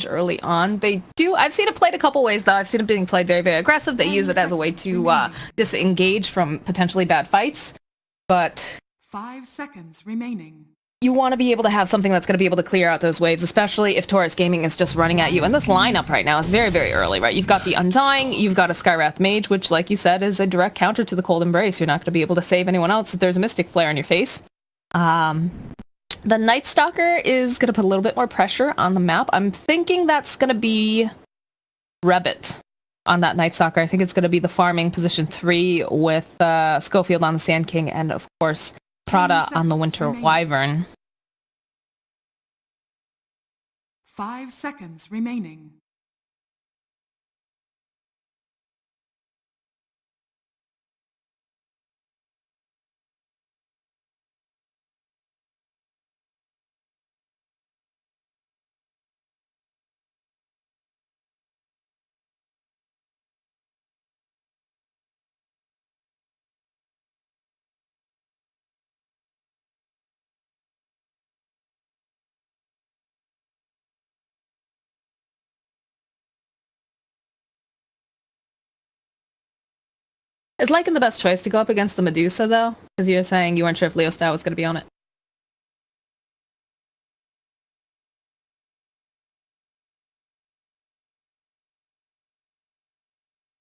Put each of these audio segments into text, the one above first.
early on. I've seen it played a couple ways though. I've seen it being played very, very aggressive. They use it as a way to disengage from potentially bad fights. But 5 seconds remaining. You want to be able to have something that's going to be able to clear out those waves, especially if Torus Gaming is just running at you. And this lineup right now is very, very early, right? You've got the Undying, you've got a Skywrath Mage, which, like you said, is a direct counter to the Cold Embrace. You're not going to be able to save anyone else if there's a Mystic Flare in your face. The Night Stalker is going to put a little bit more pressure on the map. I'm thinking that's going to be Rebbit on that Night Stalker. I think it's going to be the farming position 3 with Schofield on the Sand King and, of course, Prada on the Winter Wyvern. 5 seconds remaining. Is Lycan the best choice to go up against the Medusa, though? Because you were saying you weren't sure if Leo Style was going to be on it.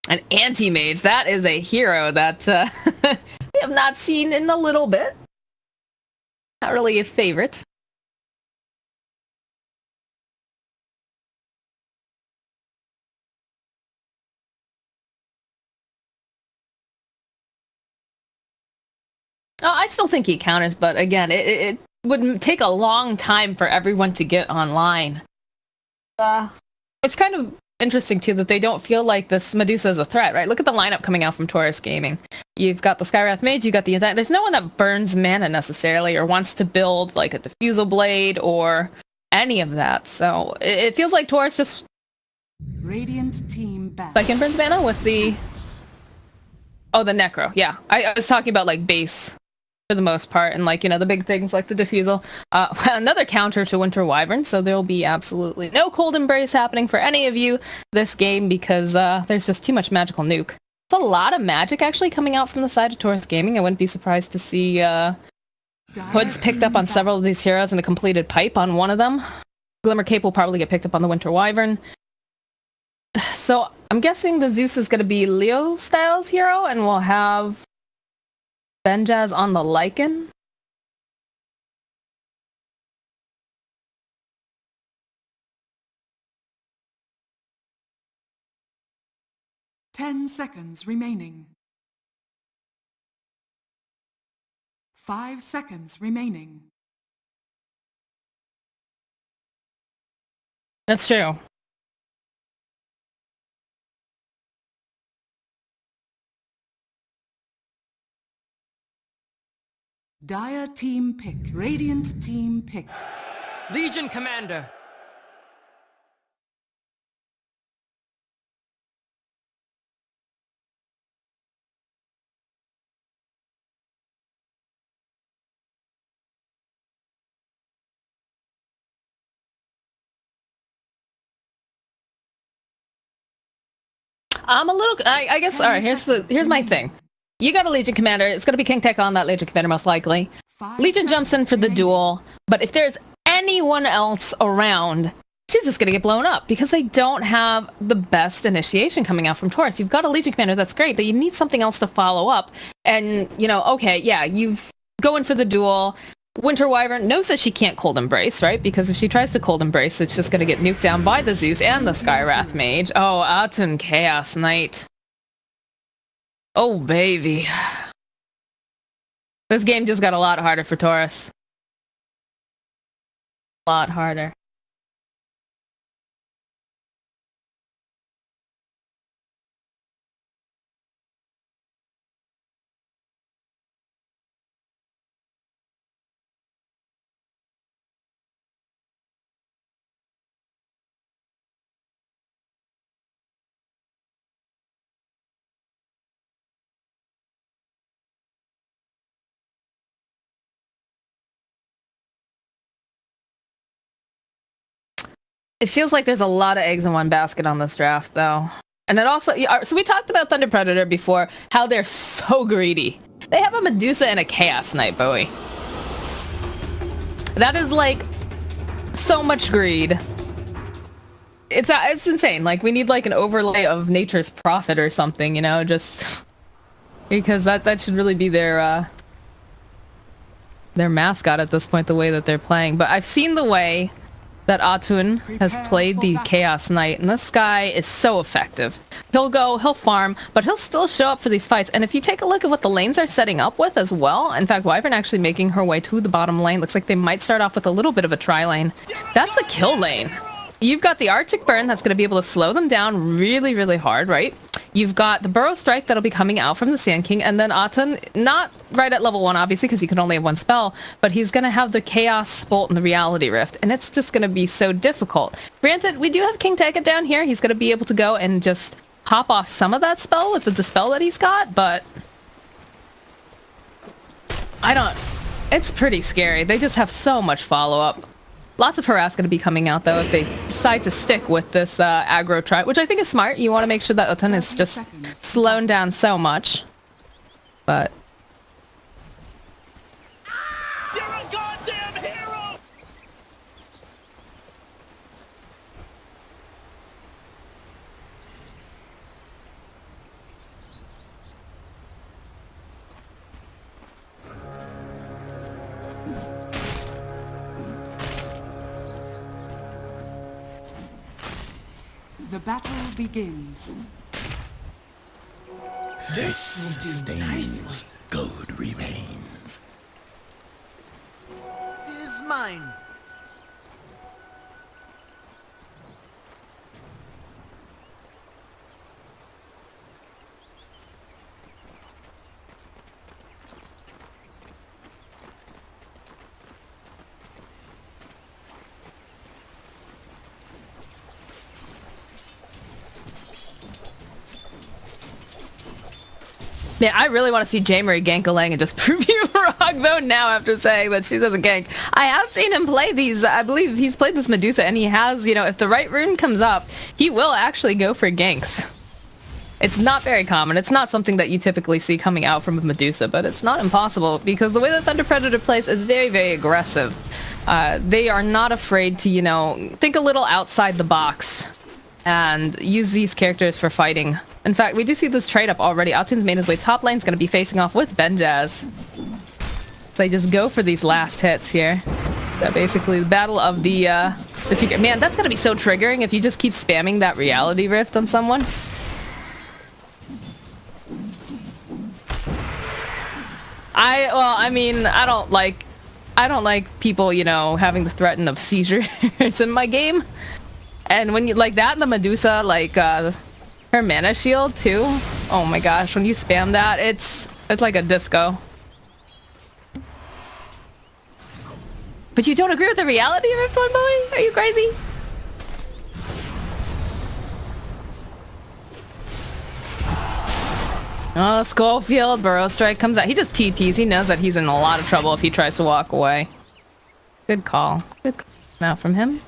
An anti-mage. That is a hero that we have not seen in a little bit. Not really a favorite. Oh, I still think he counters, but again, it would take a long time for everyone to get online. It's kind of interesting, too, that they don't feel like this Medusa is a threat, right? Look at the lineup coming out from Torus Gaming. You've got the Skywrath Mage, you've got the... There's no one that burns mana, necessarily, or wants to build, like, a Diffusal Blade, or any of that. So, it feels like Torus just... Radiant team back. Like, burns mana with the... Oh, the Necro, yeah. I was talking about, like, base... for the most part, and like, you know, the big things like the Diffusal. Another counter to Winter Wyvern, so there'll be absolutely no Cold Embrace happening for any of you this game because there's just too much magical nuke. It's a lot of magic actually coming out from the side of Torus Gaming. I wouldn't be surprised to see Hoods picked up on several of these heroes and a completed pipe on one of them. Glimmer Cape will probably get picked up on the Winter Wyvern. So I'm guessing the Zeus is going to be Leo Styles hero, and we'll have Benjaz on the Lycan. Ten seconds remaining. 5 seconds remaining. That's true. Dire team pick. Radiant team pick. Legion Commander. I'm a little... I guess... Alright, here's my thing. You got a Legion Commander. It's going to be King Tech on that Legion Commander, most likely. Legion jumps in for the duel, but if there's anyone else around, she's just going to get blown up because they don't have the best initiation coming out from Torus. You've got a Legion Commander, that's great, but you need something else to follow up. And, you know, okay, yeah, you've going for the duel. Winter Wyvern knows that she can't Cold Embrace, right? Because if she tries to Cold Embrace, it's just going to get nuked down by the Zeus and the Skywrath Mage. Oh, Atun Chaos Knight. Oh, baby. This game just got a lot harder for Torus. A lot harder. It feels like there's a lot of eggs in one basket on this draft, though. And it also, so we talked about Thunder Predator before, how they're so greedy. They have a Medusa and a Chaos Knight, Bowie. That is like so much greed. It's insane. Like, we need like an overlay of Nature's Prophet or something, you know, just because that should really be their mascot at this point, the way that they're playing. But I've seen the way that Atun has played the Chaos Knight, and this guy is so effective. He'll farm, but he'll still show up for these fights. And if you take a look at what the lanes are setting up with as well, in fact, Wyvern actually making her way to the bottom lane. Looks like they might start off with a little bit of a tri-lane. That's a kill lane. You've got the Arctic Burn that's going to be able to slow them down really, really hard, right? You've got the Burrow Strike that'll be coming out from the Sand King, and then Atun, not right at level 1, obviously, because you can only have one spell, but he's going to have the Chaos Bolt and the Reality Rift, and it's just going to be so difficult. Granted, we do have King Tekka down here. He's going to be able to go and just hop off some of that spell with the Dispel that he's got, but it's pretty scary. They just have so much follow-up. Lots of harass going to be coming out, though, if they decide to stick with this aggro try, which I think is smart. You want to make sure that Atun is just slowed down so much. But You're a goddamn hero! The battle begins. This stains, gold remains. Is mine. man, I really want to see J-Marie gank a lane and just prove you wrong, though, now after saying that she doesn't gank. I have seen him play these. I believe he's played this Medusa, and he has, you know, if the right rune comes up, he will actually go for ganks. It's not very common. It's not something that you typically see coming out from a Medusa, but it's not impossible because the way that Thunder Predator plays is very, very aggressive. They are not afraid to, you know, think a little outside the box and use these characters for fighting. In fact, we do see this trade up already. Altun's made his way top lane. Is going to be facing off with Benjaz. So they just go for these last hits here. So basically, the battle of the two. Man, that's going to be so triggering if you just keep spamming that Reality Rift on someone. I mean, I don't like people, you know, having the threat of seizures in my game. And when you like that, the Medusa, like her mana shield too. Oh my gosh, when you spam that, it's like a disco. But you don't agree with the Reality Rift one, Bowie? Are you crazy? Oh, Schofield, Burrow Strike comes out. He just TPs. He knows that he's in a lot of trouble if he tries to walk away. Good call. Good call now from him.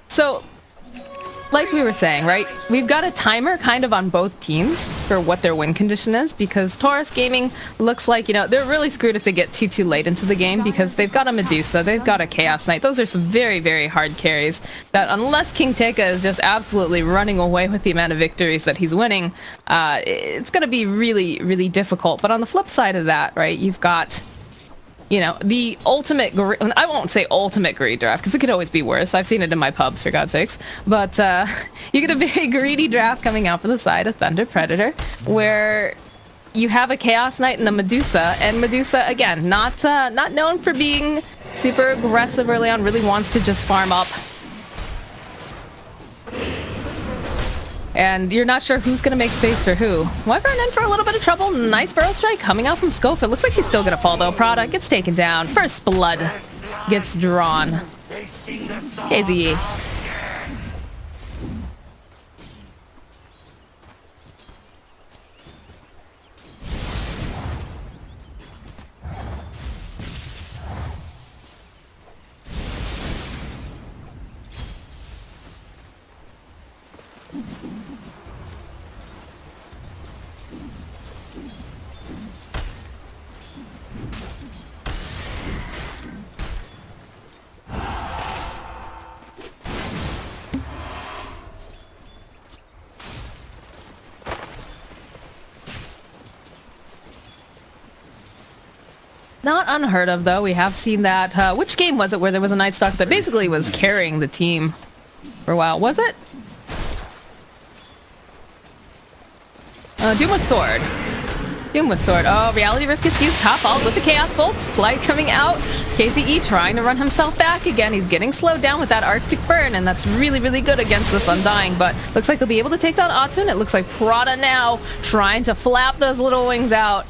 So, like we were saying, right? We've got a timer kind of on both teams for what their win condition is, because Torus Gaming looks like, you know, they're really screwed if they get too late into the game, because they've got a Medusa, they've got a Chaos Knight. Those are some very, very hard carries that unless King Tekka is just absolutely running away with the amount of victories that he's winning, it's going to be really, really difficult. But on the flip side of that, right, you've got, you know, the ultimate, I won't say ultimate greed draft, because it could always be worse. I've seen it in my pubs, for God's sakes. But you get a very greedy draft coming out for the side of Thunder Predator, where you have a Chaos Knight and a Medusa. And Medusa, again, not known for being super aggressive early on, really wants to just farm up. And you're not sure who's going to make space for who. Wyvern in for a little bit of trouble. Nice Burrow Strike coming out from Scope. It looks like she's still going to fall, though. Prada gets taken down. First blood gets drawn. KZE. Not unheard of, though. We have seen that. Which game was it where there was a Night Stalker that basically was carrying the team for a while? Was it? Doom with Sword. Doom with Sword. Oh, Reality Rift gets used top ult with the Chaos Bolts. Flight coming out. KZE trying to run himself back again. He's getting slowed down with that Arctic Burn, and that's really, really good against this Undying. But looks like they'll be able to take down Atun. It looks like Prada now trying to flap those little wings out.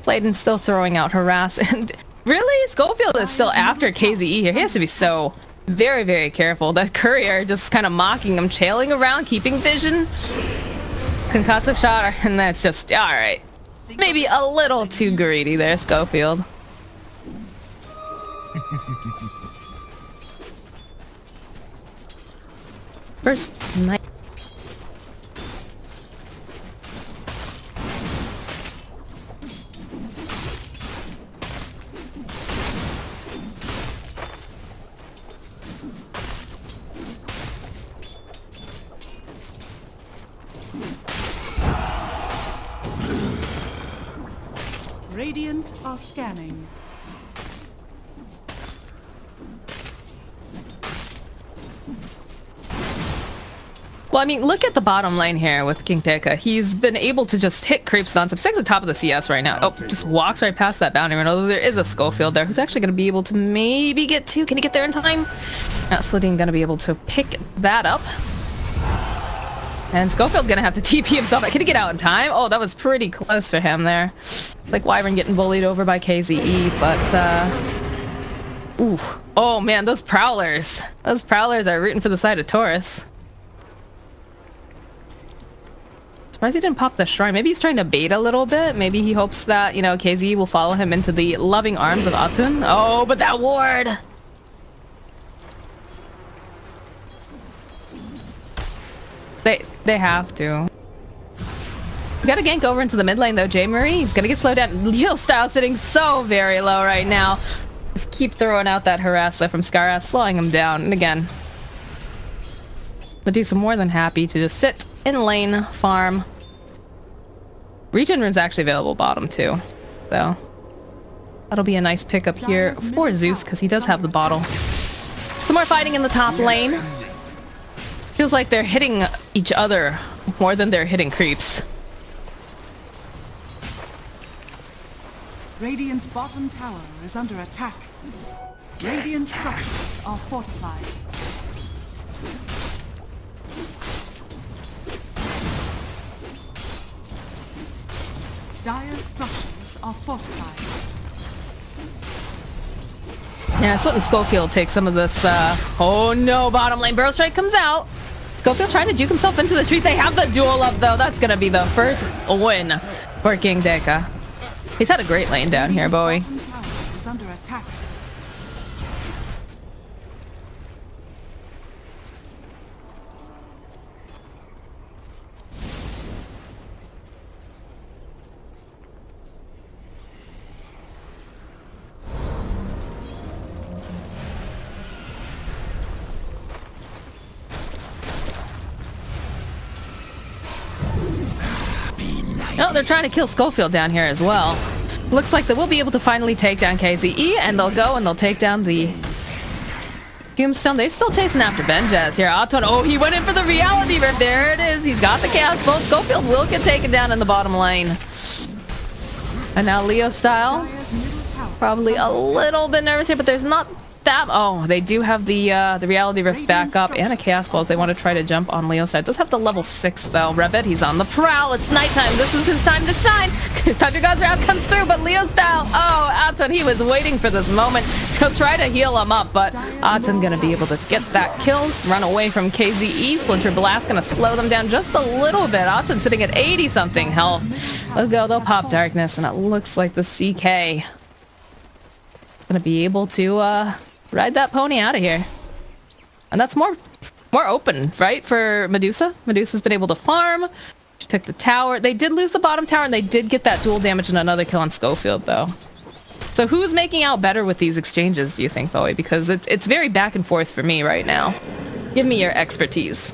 Clayton still throwing out Harass. And really, Schofield is still after KZE here. He has to be so very, very careful. That Courier just kind of mocking him, trailing around, keeping vision. Concussive shot, and that's just, alright. Maybe a little too greedy there, Schofield. First night. Radiant are scanning. Well, I mean, look at the bottom lane here with King Deka. He's been able to just hit creeps nonstop. He's at the top of the CS right now. Oh, just walks right past that boundary run. Although there is a Schofield there who's actually going to be able to maybe get to. Can he get there in time? Not Slitting going to be able to pick that up. And Schofield going to have to TP himself. Can he get out in time? Oh, that was pretty close for him there. Like Wyvern getting bullied over by KZE, but ooh. Oh man, those Prowlers. Those Prowlers are rooting for the side of Torus. Surprised he didn't pop the shrine. Maybe he's trying to bait a little bit. Maybe he hopes that, you know, KZE will follow him into the loving arms of Atun. Oh, but that ward! They have to. We gotta gank over into the mid lane though, J. Marie. He's gonna get slowed down. Leo Style sitting so very low right now. Just keep throwing out that harasser from Skarath, slowing him down. And again, Medusa more than happy to just sit in lane, farm. Regen rune's actually available bottom too. So that'll be a nice pickup here for Zeus because he does have the bottle. Some more fighting in the top lane. Feels like they're hitting each other more than they're hitting creeps. Radiant's bottom tower is under attack. Radiant structures are fortified. Dire structures are fortified. Yeah, Slit and Schofield take some of this, oh no, bottom lane. Burrow Strike comes out. Schofield trying to juke himself into the tree. They have the duel up, though. That's going to be the first win for King Deka. He's had a great lane down here, Bowie. Is under attack. Oh, they're trying to kill Schofield down here as well. Looks like they will be able to finally take down KZE, and they'll go and they'll take down the Tombstone. They're still chasing after Benjaz here. Atun, oh, he went in for the Reality Rift. There it is. He's got the Chaos Bolt. Schofield will get taken down in the bottom lane. And now Leo Style. Probably a little bit nervous here, but there's not that. Oh, they do have the Reality Rift back up and a Chaos Bolt. They want to try to jump on Leo Style. It does have the level 6 though. Revit, he's on the prowl. It's nighttime. This is his time to shine. Thunder God's Wrath comes through, but Leo Style, oh, Atun, he was waiting for this moment. He'll try to heal him up, but Atun gonna be able to get that kill, run away from KZE. Splinter Blast gonna slow them down just a little bit. Atun sitting at 80 something health. They'll go, they'll pop Darkness, and it looks like the CK is gonna be able to ride that pony out of here. And that's more open, right, for Medusa. Medusa's been able to farm. She took the tower. They did lose the bottom tower, and they did get that dual damage and another kill on Schofield, though. So who's making out better with these exchanges, do you think, Bowie? Because it's very back and forth for me right now. Give me your expertise.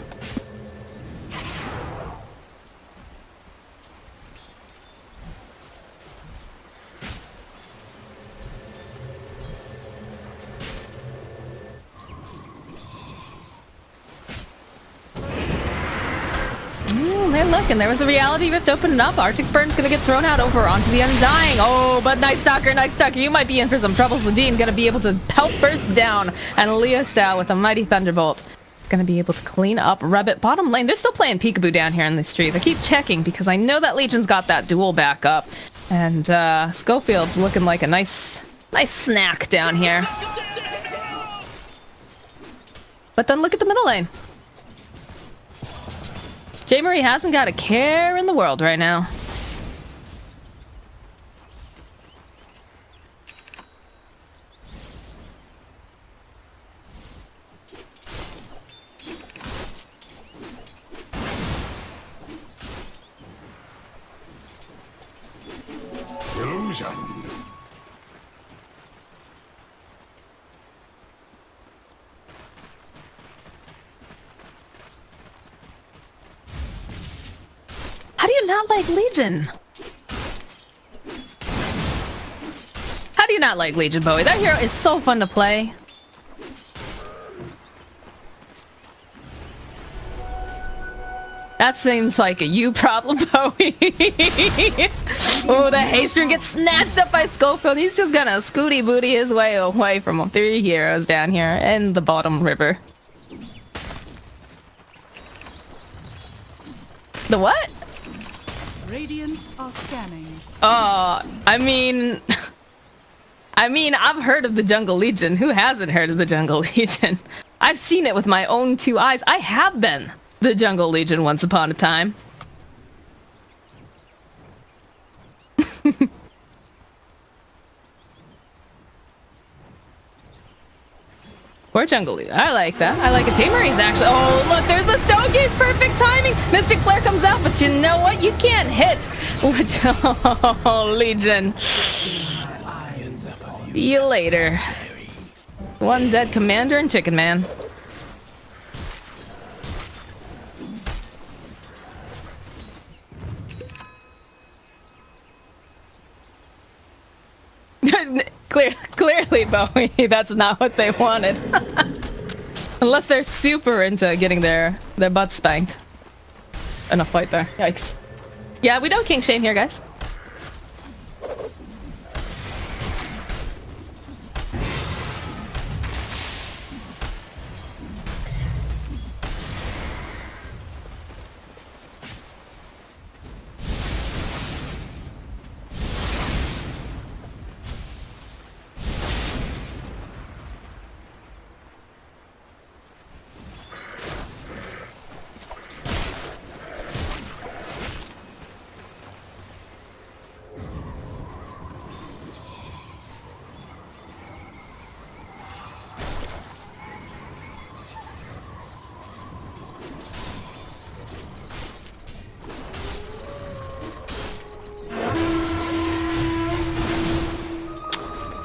Okay, look, and there was a reality rift opening up. Arctic Burn's gonna get thrown out over onto the Undying. Oh, but Night Stalker, you might be in for some troubles. Ladine gonna be able to help burst down, and Leo style with a mighty Thunderbolt is gonna be able to clean up Rebbit bottom lane. They're still playing peekaboo down here in these trees. I keep checking because I know that Legion's got that duel back up, and Schofield's looking like a nice snack down here. But then look at the middle lane. J. Marie hasn't got a care in the world right now. Illusion. How do you not like Legion? How do you not like Legion, Bowie? That hero is so fun to play. That seems like a you problem, Bowie. Oh, the Haster gets snatched up by Schofield. He's just gonna scooty booty his way away from 3 heroes down here in the bottom river. The what? Radiant are scanning. I mean, I've heard of the Jungle Legion. Who hasn't heard of the Jungle Legion? I've seen it with my own 2 eyes. I have been the Jungle Legion once upon a time. Or Jungle Legion. I like that. I like it. Tamarie's actually... Oh, look, there's the Stone Gaze. Perfect timing. Mystic Flare comes out, but you know what? You can't hit. Oh, Legion. See you later. One dead commander and Chicken Man. Clearly, Bowie, that's not what they wanted. Unless they're super into getting their butts spanked in a fight there. Yikes. Yeah, we don't kink shame here, guys.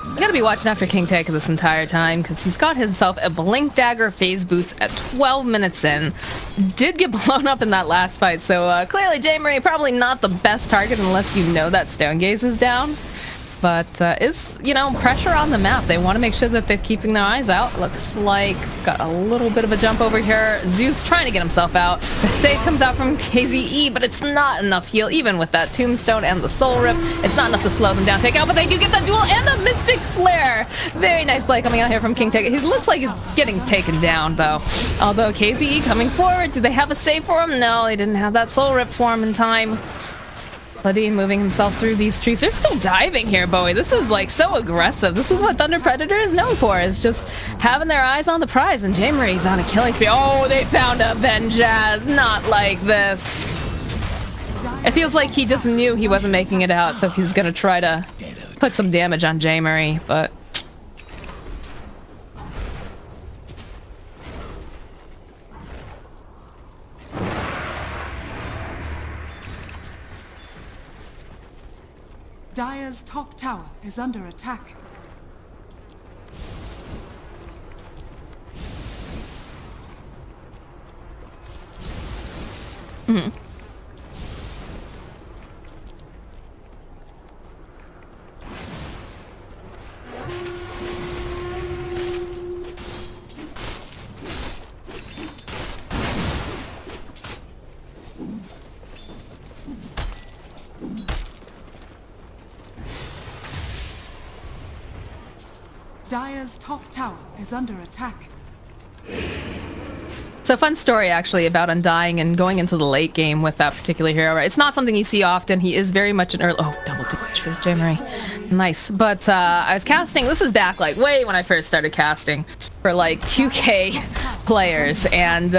You gotta be watching after King Take this entire time, because he's got himself a Blink Dagger Phase Boots at 12 minutes in. Did get blown up in that last fight, so clearly J. Marie probably not the best target unless you know that Stone Gaze is down. But is, you know, pressure on the map. They want to make sure that they're keeping their eyes out. Looks like got a little bit of a jump over here. Zeus trying to get himself out. The save comes out from KZE, but it's not enough heal. Even with that Tombstone and the Soul Rip, it's not enough to slow them down, take out. But they do get the duel and the Mystic Flare. Very nice play coming out here from King Take. He looks like he's getting taken down, though. Although KZE coming forward, do they have a save for him? No, they didn't have that Soul Rip for him in time. Ladine moving himself through these trees. They're still diving here, Bowie. This is like so aggressive. This is what Thunder Predator is known for, is just having their eyes on the prize. And J. Marie's on a killing spree. Oh, they found a Venjaz. Not like this. It feels like he just knew he wasn't making it out, so he's gonna try to put some damage on J. Marie, but... Dire's top tower is under attack. Mm-hmm. Dire's top tower is under attack. It's a fun story, actually, about Undying and going into the late game with that particular hero. Right? It's not something you see often. He is very much an early... Oh, double damage for J. Marie. Nice. But I was casting... This is back, like, way when I first started casting for, like, 2K players. And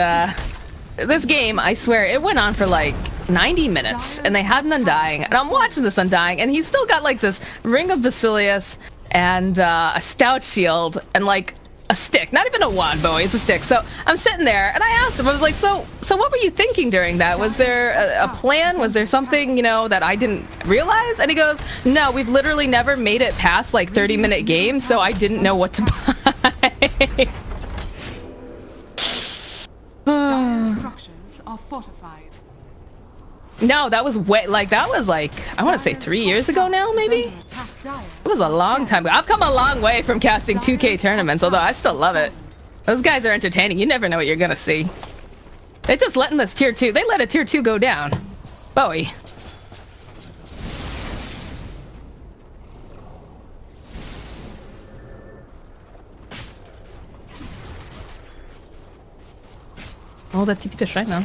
this game, I swear, it went on for, like, 90 minutes. And they had an Undying. And I'm watching this Undying. And he's still got, like, this Ring of Basilius and a Stout Shield and, like... a stick, not even a wand, Bowie, it's a stick. So I'm sitting there and I asked him, I was like, so what were you thinking during that? Was there a plan? Was there something, you know, that I didn't realize? And he goes, no, we've literally never made it past like 30-minute games, so I didn't know what to buy. Dire's structures are fortified. No, that was way, like, that was like, I want to say 3 years ago now, maybe? It was a long time ago. I've come a long way from casting 2K tournaments, although I still love it. Those guys are entertaining. You never know what you're gonna see. They're just letting this tier 2, they let a tier 2 go down. Bowie. Oh, that TP to Shrine now.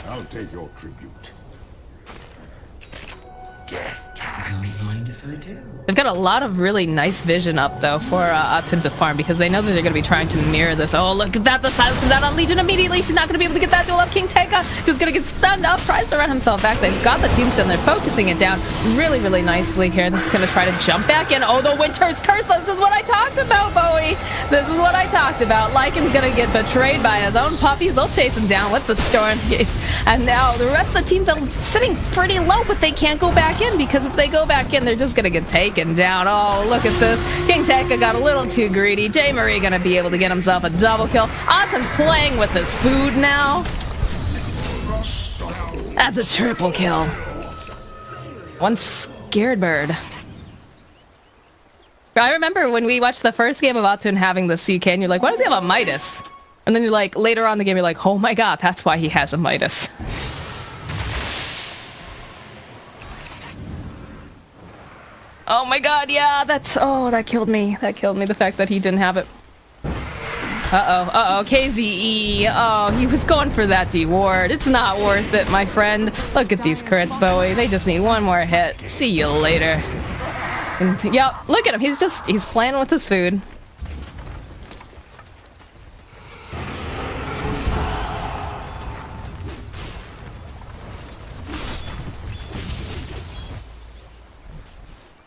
I'll take your tribute. They've got a lot of really nice vision up, though, for Atun to farm, because they know that they're going to be trying to mirror this. Oh, look at that. The silence comes out on Legion immediately. She's not going to be able to get that duel up. King Teka just going to get stunned up. Tries to run himself back. They've got the tombstone. They're focusing it down really, really nicely here. They're going to try to jump back in. Oh, the Winter's Curse. This is what I talked about, Bowie. This is what I talked about. Lycan's going to get betrayed by his own puppies. They'll chase him down with the Storm Gaze. And now the rest of the team, they're sitting pretty low, but they can't go back in, because if they go back in, they're just going to get taken down. Oh, look at this. King Teka got a little too greedy. J. Marie going to be able to get himself a double kill. Atun's playing with his food now. That's a triple kill. One scared bird. I remember when we watched the first game of Atun having the CK, and you're like, why does he have a Midas? And then you're like, later on in the game, you're like, oh my god, that's why he has a Midas. Oh my god, yeah, that's... Oh, that killed me. That killed me, the fact that he didn't have it. Uh-oh, KZE. Oh, he was going for that D-ward. It's not worth it, my friend. Look at these crits, Bowie. They just need one more hit. See you later. And, yep, look at him. He's playing with his food.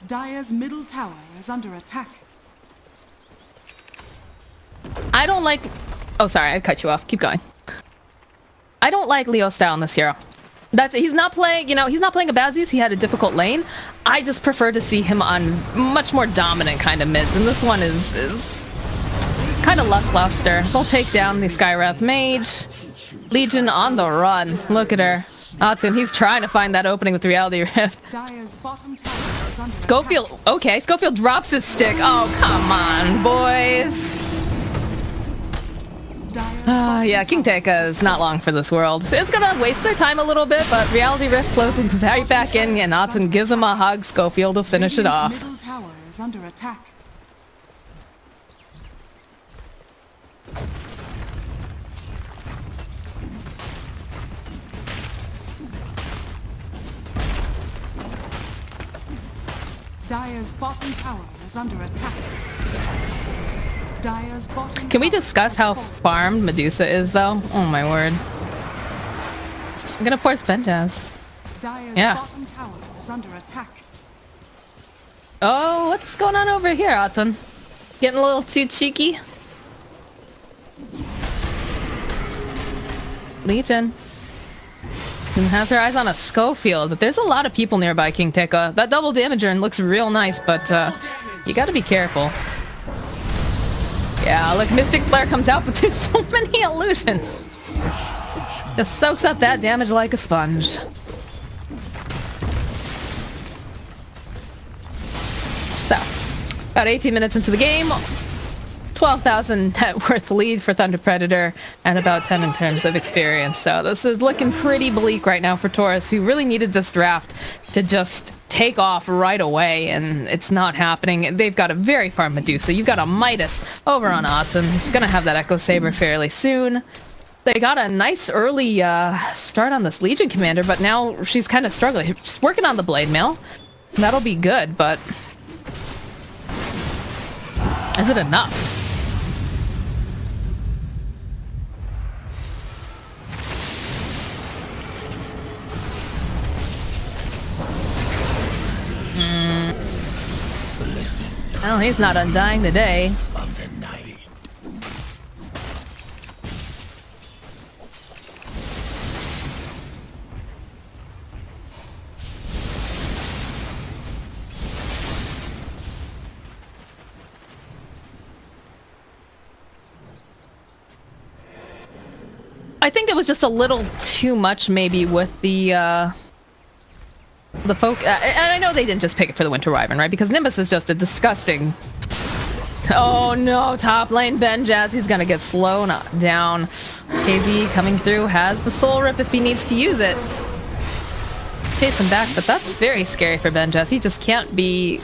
Dire's middle tower is under attack. I don't like... Oh, sorry, I cut you off. Keep going. I don't like Leo's style in this hero. That's it. He's not playing, you know, he's not playing a bad Zeus. He had a difficult lane. I just prefer to see him on much more dominant kind of mids, and this one is kind of lackluster. They'll take down the Skywrath Mage. Legion on the run. Look at her. Atun, he's trying to find that opening with Reality Rift. Dire's bottom tower is under Schofield, attack. okay, Schofield drops his stick. Oh, come on, boys. Yeah, King Teka is not long for this world. It's gonna waste their time a little bit, but Reality Rift closes right back in, and Atun gives him a hug. Schofield will finish it off. Middle tower is under attack. Dire's bottom tower is under attack. Dire's bottom Can we tower discuss is how fortified. farmed Medusa is, though? Oh my word. I'm gonna force Benjaz. Dire's Yeah. bottom tower is under attack. Oh, what's going on over here, Atun? Getting a little too cheeky? Legion. And has her eyes on a Schofield, but there's a lot of people nearby King Teka. That double damager looks real nice, but you gotta be careful. Yeah, look, Mystic Flare comes out, but there's so many illusions. Just soaks up that damage like a sponge. So, about 18 minutes into the game, 12,000 net worth lead for Thunder Predator, and about 10 in terms of experience. So this is looking pretty bleak right now for Torus, who really needed this draft to just take off right away, and it's not happening. They've got a very farm Medusa. You've got a Midas over on Aten. He's gonna have that Echo Saber fairly soon. They got a nice early start on this Legion Commander, but now she's kind of struggling. She's working on the Blade Mail. That'll be good, but is it enough? Well, he's not undying today. I think it was just a little too much, maybe, with the folk. And I know they didn't just pick it for the Winter Wyvern, right? Because Nimbus is just a disgusting. Oh no, top lane Benjaz. He's gonna get slowed down. KZ coming through, has the Soul Rip if he needs to use it. Chase him back, but that's very scary for Benjaz. He just can't be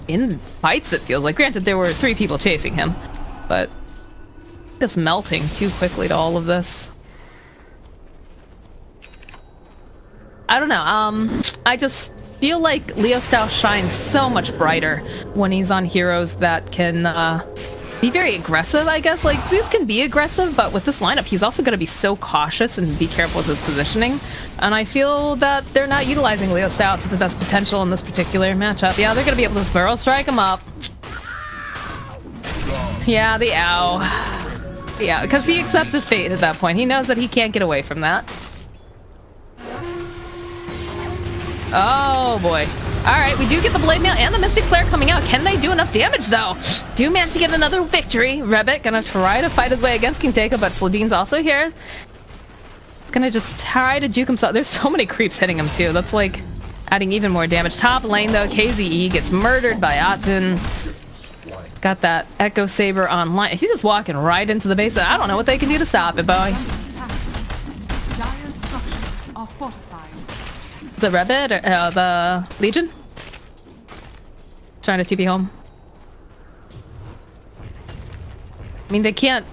in fights, it feels like. Granted, there were 3 people chasing him, but just melting too quickly to all of this. I don't know, I just feel like Leo Style shines so much brighter when he's on heroes that can be very aggressive, I guess. Like, Zeus can be aggressive, but with this lineup, he's also going to be so cautious and be careful with his positioning. And I feel that they're not utilizing Leo Style to the best potential in this particular matchup. Yeah, they're going to be able to Sparrow Strike him up. Yeah, the ow. Yeah, because he accepts his fate at that point. He knows that he can't get away from that. Oh boy. Alright, we do get the Blade Mail and the Mystic Flare coming out. Can they do enough damage though? Do manage to get another victory. Rebek gonna try to fight his way against King Teika, but Sladine's also here. He's gonna just try to juke himself. There's so many creeps hitting him too. That's like adding even more damage. Top lane though, KZE gets murdered by Aten. Got that Echo Saber online. He's just walking right into the base. I don't know what they can do to stop it, boy. Dire structures are fortified. Is it Rebid or the Legion? Trying to TP home. I mean, they can't.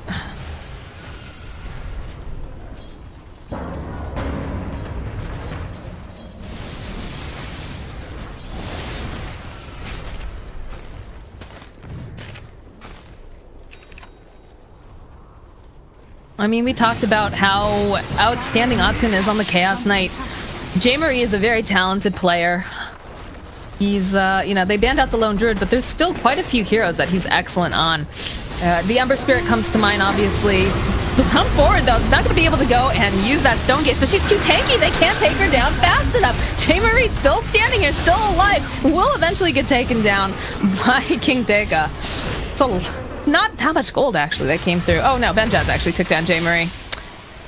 I mean, we talked about how outstanding Aten is on the Chaos Knight. J-Marie is a very talented player. He's, you know, they banned out the Lone Druid, but there's still quite a few heroes that he's excellent on. The Ember Spirit comes to mind, obviously. Come forward, though. He's not going to be able to go and use that Stone Gaze, but she's too tanky. They can't take her down fast enough. J-Marie's still standing here, still alive. Will eventually get taken down by King Teika. So, not how much gold, actually, that came through. Oh, no, Benjaz actually took down J-Marie.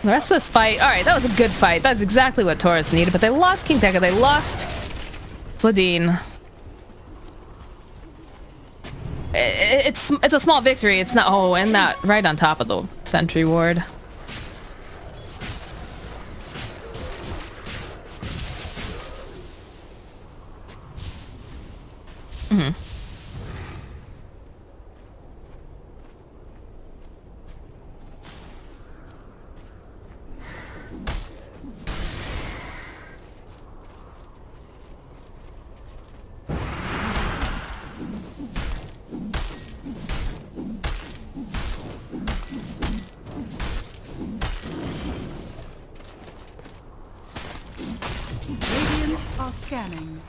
The rest of this fight, alright, that was a good fight. That's exactly what Torus needed, but they lost King Teika, they lost Sladine. It's a small victory, it's not, oh, and that right on top of the sentry ward. Mm-hmm. Scanning.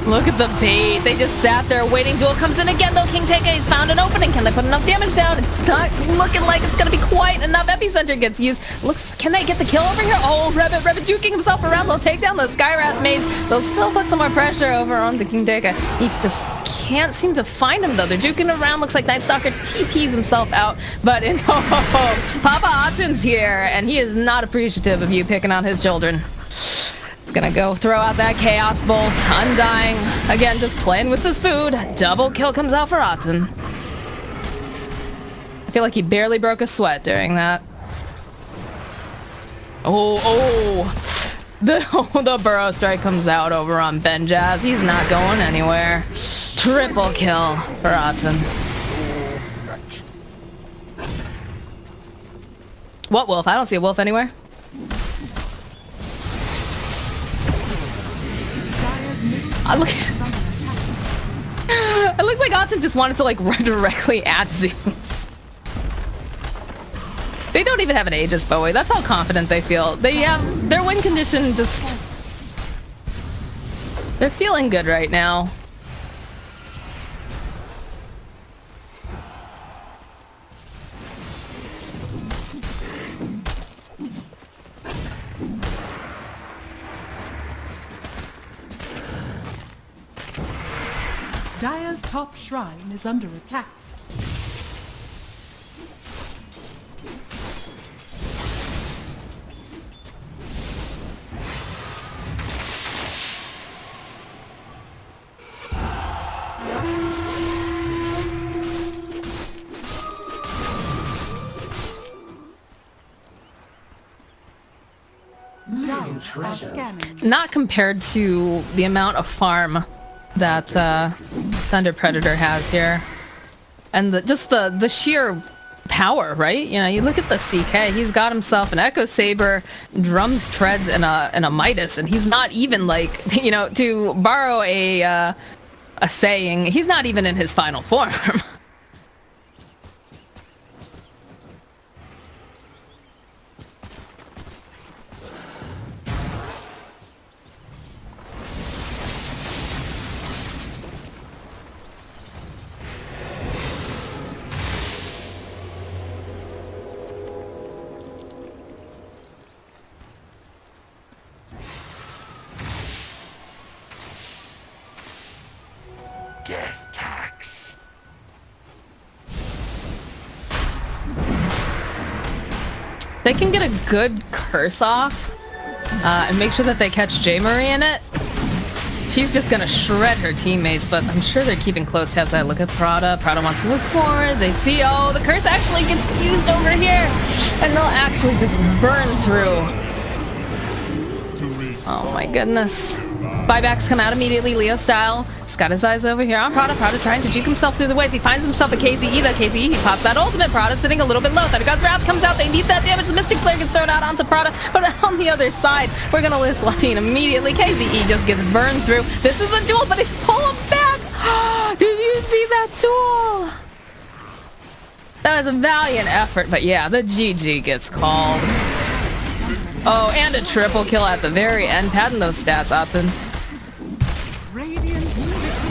Look at the bait. They just sat there waiting. Duel comes in again though. King Teika has found an opening. Can they put enough damage down? It's not looking like it's going to be quite enough. Epicenter gets used. Looks, can they get the kill over here? Oh, Rebit juking himself around. They'll take down the Skywrath Mage. They'll still put some more pressure over onto King Teika. He just can't seem to find him though. They're juking around. Looks like Night Stalker TPs himself out. But Papa Aten's here and he is not appreciative of you picking on his children. Gonna go throw out that Chaos Bolt. Undying. Again, just playing with this food. Double kill comes out for Aten. I feel like he barely broke a sweat during that. Oh. The Burrow Strike comes out over on Benjaz. He's not going anywhere. Triple kill for Aten. What wolf? I don't see a wolf anywhere. It looks like Aten just wanted to like run directly at Zeus. They don't even have an Aegis Bowie. That's how confident they feel. They have their win condition just... They're feeling good right now. Dire's top shrine is under attack. Dire are scanning. Not compared to the amount of farm that Thunder Predator has here, and just the sheer power, right? You know, you look at the CK. He's got himself an Echo Saber, drums, treads, and a Midas, and he's not even like, you know, to borrow a saying, he's not even in his final form. Death tax. They can get a good curse off and make sure that they catch J. Marie in it. She's just gonna shred her teammates, but I'm sure they're keeping close tabs. I look at Prada. Prada wants to move forward. They see, oh, the curse actually gets used over here, and they'll actually just burn through. Oh my goodness. Buybacks come out immediately, Leo style. He's got his eyes over here on Prada. Prada trying to juke himself through the ways. He finds himself a KZE. The KZE, he pops that ultimate. Prada sitting a little bit low. Thundergod's Wrath comes out. They need that damage. The Mystic Flare gets thrown out onto Prada. But on the other side, we're going to list Latine immediately. KZE just gets burned through. This is a duel, but he's pulling back. Did you see that tool? That was a valiant effort, but yeah, the GG gets called. Oh, and a triple kill at the very end. Padding those stats, Aten. Radiant victory.